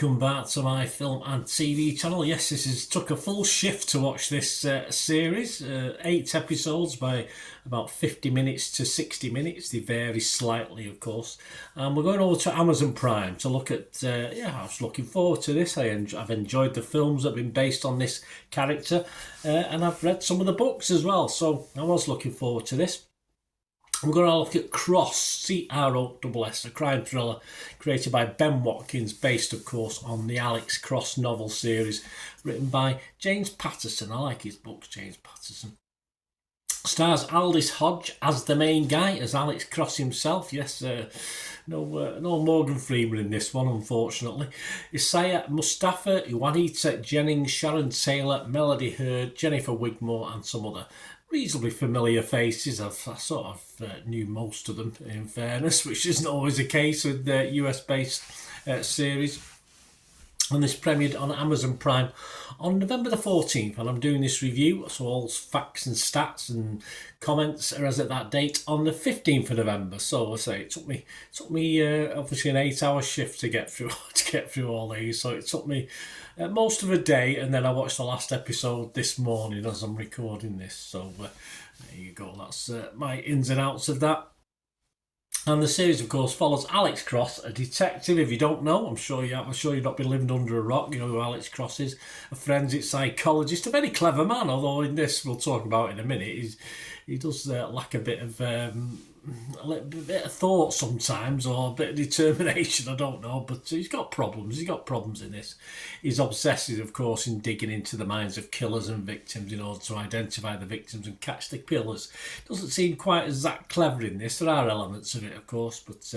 welcome back to my film and TV channel. Yes, took a full shift to watch this series. 8 episodes by about 50 minutes to 60 minutes. They vary slightly, of course. And we're going over to Amazon Prime to look at, I was looking forward to this. I've enjoyed the films that have been based on this character. And I've read some of the books as well. So I was looking forward to this. I'm going to look at Cross, C-R-O-S-S, a crime thriller created by Ben Watkins, based, of course, on the Alex Cross novel series, written by James Patterson. I like his books, James Patterson. Stars Aldis Hodge as the main guy, as Alex Cross himself. Yes, no Morgan Freeman in this one, unfortunately. Isaiah Mustafa, Juanita Jennings, Sharon Taylor, Melody Hurd, Jennifer Wigmore, and some other reasonably familiar faces. I sort of knew most of them, in fairness, which isn't always the case with US-based series. And this premiered on Amazon Prime on November the 14th, and I'm doing this review, so all facts and stats and comments are as at that date on the 15th of November. So I say it took me obviously an 8-hour shift to get through all these. So it took me most of a day, and then I watched the last episode this morning as I'm recording this. So there you go. That's my ins and outs of that. And the series, of course, follows Alex Cross, a detective. If you don't know, I'm sure you've not been living under a rock. You know who Alex Cross is, a forensic psychologist, a very clever man. Although in this, we'll talk about in a minute, he does lack a bit of thought sometimes, or a bit of determination. I don't know, but he's got problems. He's got problems in this. He's obsessive, of course, in digging into the minds of killers and victims in order to identify the victims and catch the killers. Doesn't seem quite as that clever in this. There are elements of it, of course, but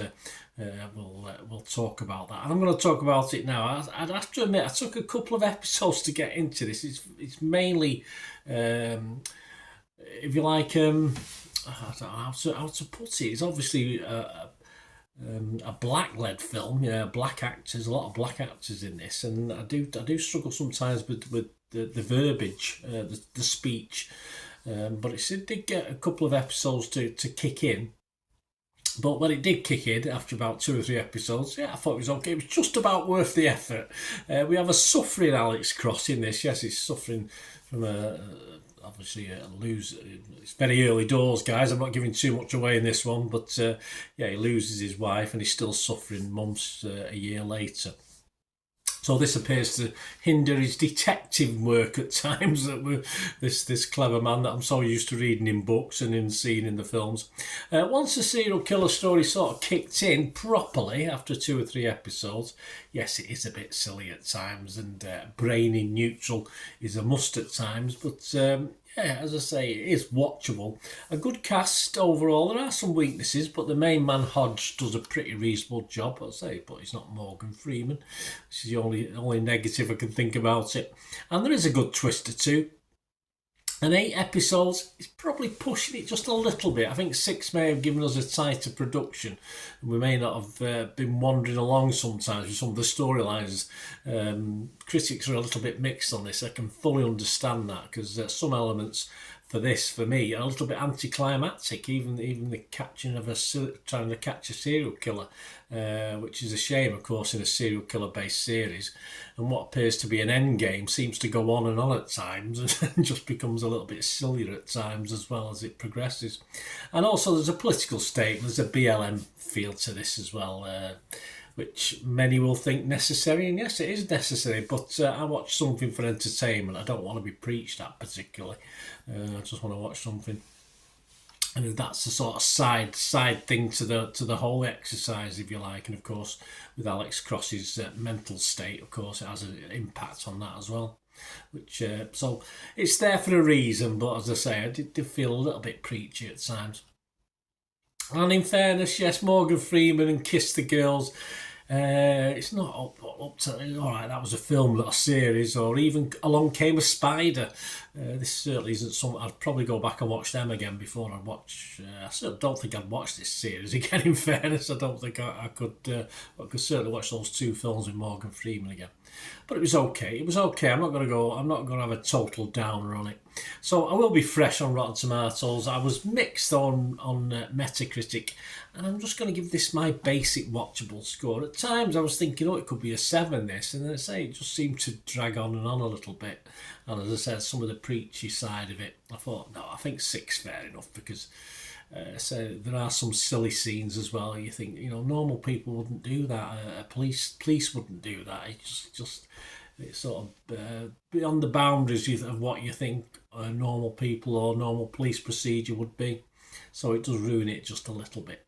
we'll talk about that. And I'm going to talk about it now. I'd have to admit, I took a couple of episodes to get into this. It's mainly, if you like, I don't know how to put it. It's obviously a black-led film. Black actors, a lot of black actors in this, and I do struggle sometimes with the verbiage, the speech. But it did get a couple of episodes to kick in. But when it did kick in, after about 2 or 3 episodes, I thought it was okay. It was just about worth the effort. We have a suffering Alex Cross in this. Yes, he's suffering from obviously a lose. It's very early doors, guys. I'm not giving too much away in this one, but he loses his wife and he's still suffering months a year later. So this appears to hinder his detective work at times. That this clever man that I'm so used to reading in books and in seeing in the films. Once the serial killer story sort of kicked in properly after 2 or 3 episodes, yes, it is a bit silly at times, and brainy neutral is a must at times. But as I say, it is watchable. A good cast overall. There are some weaknesses, but the main man, Hodge, does a pretty reasonable job, I'd say. But he's not Morgan Freeman. This is the only negative I can think about it. And there is a good twist or two. And 8 episodes is probably pushing it just a little bit. I think 6 may have given us a tighter production. We may not have been wandering along sometimes with some of the storylines. Critics are a little bit mixed on this. I can fully understand that, because some elements for me, are a little bit anticlimactic. Even the catching of trying to catch a serial killer, which is a shame, of course, in a serial killer based series. And what appears to be an end game seems to go on and on at times, and just becomes a little bit sillier at times as well as it progresses. And also, there's a political statement. There's a BLM feel to this as well, which many will think necessary, and yes, it is necessary, but I watch something for entertainment. I don't want to be preached at particularly. I just want to watch something, and that's the sort of side thing to the whole exercise, if you like. And of course, with Alex Cross's mental state, of course, it has an impact on that as well. Which so it's there for a reason, but as I say, I did feel a little bit preachy at times. And in fairness, yes, Morgan Freeman and Kiss the Girls, it's not up to, all right, that was a film, not a series, or even Along Came a Spider. This certainly isn't something. I'd probably go back and watch them again before I'd watch. I certainly don't think I'd watch this series again, in fairness. I don't think I could certainly watch those 2 films with Morgan Freeman again. But it was okay. I'm not going to have a total downer on it. So I will be fresh on Rotten Tomatoes. I was mixed on Metacritic, and I'm just going to give this my basic watchable score. At times I was thinking, oh, it could be a 7 this, and then I say it just seemed to drag on and on a little bit. And as I said, some of the preachy side of it, I thought, no, I think 6 fair enough, because so there are some silly scenes as well. You think, normal people wouldn't do that. Police wouldn't do that. It's sort of beyond the boundaries of what you think normal people or normal police procedure would be. So it does ruin it just a little bit.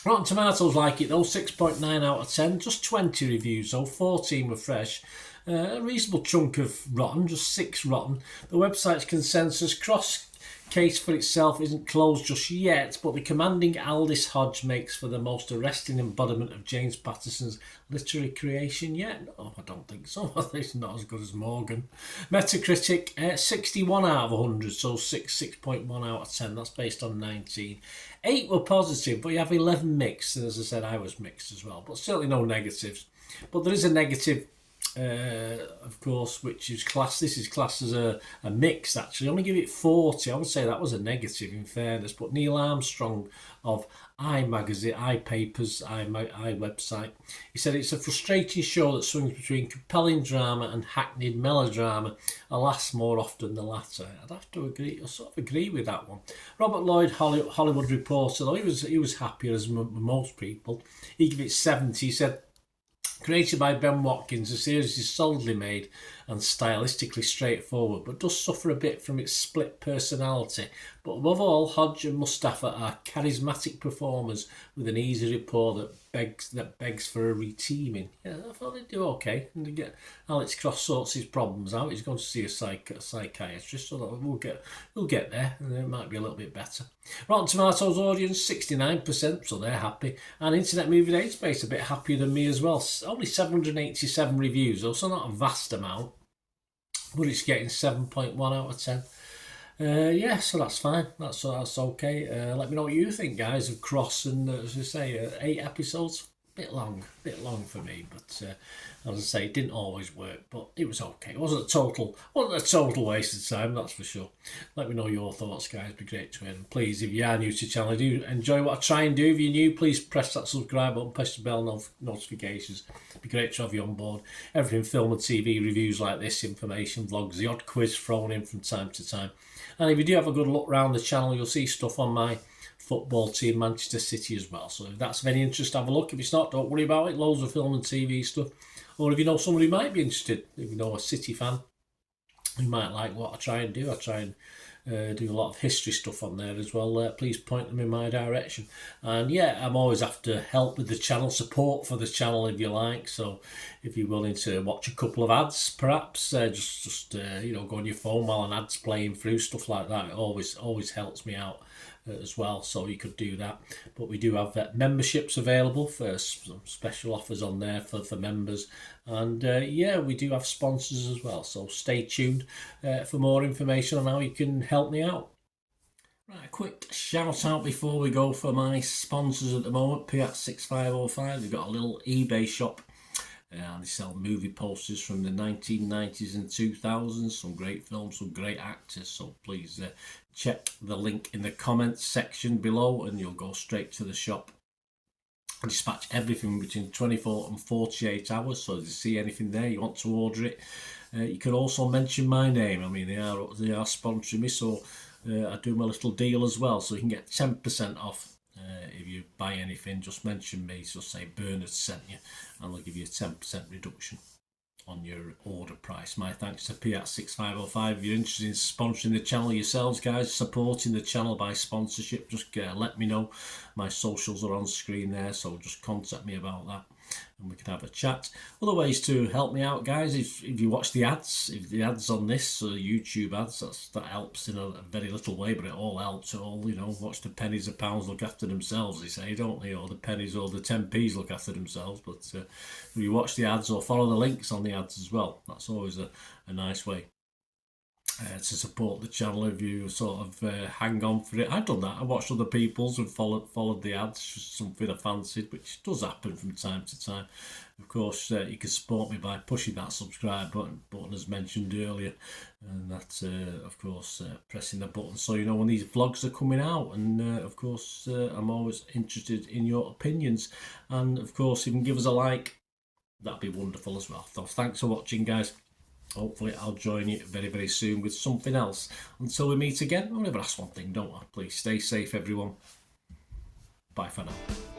Rotten Tomatoes like it though, 6.9 out of 10, just 20 reviews though, 14 were fresh. A reasonable chunk of rotten, just 6 rotten. The website's consensus cross case for itself isn't closed just yet, but the commanding Aldous Hodge makes for the most arresting embodiment of James Patterson's literary creation yet. No, I don't think so. It's not as good as Morgan. Metacritic, 61 out of 100, so 6.1 out of 10. That's based on 19. 8 were positive, but you have 11 mixed. And as I said, I was mixed as well, but certainly no negatives. But there is a negative, of course, which is classed. This is classed as a mix. Actually, I only give it 40. I would say that was a negative, in fairness. But Neil Armstrong of iMagazine, iPapers, iWebsite, he said it's a frustrating show that swings between compelling drama and hackneyed melodrama. Alas, more often the latter. I'd have to agree. I sort of agree with that one. Robert Lloyd, Hollywood Reporter, though he was happier as most people. He gave it 70. He said, created by Ben Watkins, the series is solidly made and stylistically straightforward, but does suffer a bit from its split personality. But above all, Hodge and Mustafa are charismatic performers with an easy rapport that begs for a reteaming. Yeah, I thought they'd do okay. And to get Alex Cross sorts his problems out, he's going to see a psychiatrist, so that we'll get there, and it might be a little bit better. Rotten Tomatoes audience 69%, so they're happy, and Internet Movie Database a bit happier than me as well. Only 787 reviews, though, so not a vast amount, but it's getting 7.1 out of 10. Yeah, so that's fine. That's okay. Let me know what you think, guys, of Cross, and as I say, 8 episodes. Bit long for me, but as I say, it didn't always work, but it was okay. It wasn't a total waste of time, that's for sure. Let me know your thoughts, guys. It'd be great to hear them. Please, if you are new to the channel, I do enjoy what I try and do. If you're new, please press that subscribe button, press the bell notifications. It'd be great to have you on board. Everything film and TV reviews like this, information, vlogs, the odd quiz thrown in from time to time. And if you do have a good look around the channel, you'll see stuff on my football team, Manchester City, as well. So if that's of any interest, have a look. If it's not, don't worry about it. Loads of film and TV stuff. Or if you know somebody who might be interested, if you know a City fan who might like what I try and do, I try and do a lot of history stuff on there as well. Please point them in my direction. And yeah, I'm always after help with the channel, support for the channel if you like. So if you're willing to watch a couple of ads, perhaps just go on your phone while an ad's playing through, stuff like that. It always helps me out as well, so you could do that. But we do have memberships available for some special offers on there for members, and we do have sponsors as well, so stay tuned for more information on how you can help me out. Right, a quick shout out before we go for my sponsors at the moment. Piat6505, they've got a little eBay shop. They sell movie posters from the 1990s and 2000s, some great films, some great actors, so please check the link in the comments section below and you'll go straight to the shop. I dispatch everything between 24 and 48 hours, so if you see anything there, you want to order it, you can also mention my name. I mean, they are sponsoring me, so I do my little deal as well, so you can get 10% off. If you buy anything, just mention me, so say Bernard sent you, and they'll give you a 10% reduction on your order price. My thanks to Piat6505. If you're interested in sponsoring the channel yourselves, guys, supporting the channel by sponsorship, just let me know. My socials are on screen there, so just contact me about that and we can have a chat. Other ways to help me out, guys, if you watch the ads, if the ads on this YouTube ads, that helps in a very little way, but it all helps. Watch the pennies and pounds look after themselves, they say, don't they? Or the pennies or the 10p's look after themselves. But if you watch the ads or follow the links on the ads as well, that's always a nice way. to support the channel if you sort of hang on for it. I've done that. I watched other people's and followed the ads, just something I fancied, which does happen from time to time. Of course, you can support me by pushing that subscribe button as mentioned earlier, and that, of course, pressing the button so you know when these vlogs are coming out. And of course, I'm always interested in your opinions, and of course, you can give us a like. That'd be wonderful as well. So thanks for watching, guys. Hopefully I'll join you very, very soon with something else. Until we meet again, I'll never ask one thing, don't I? Please stay safe, everyone. Bye for now.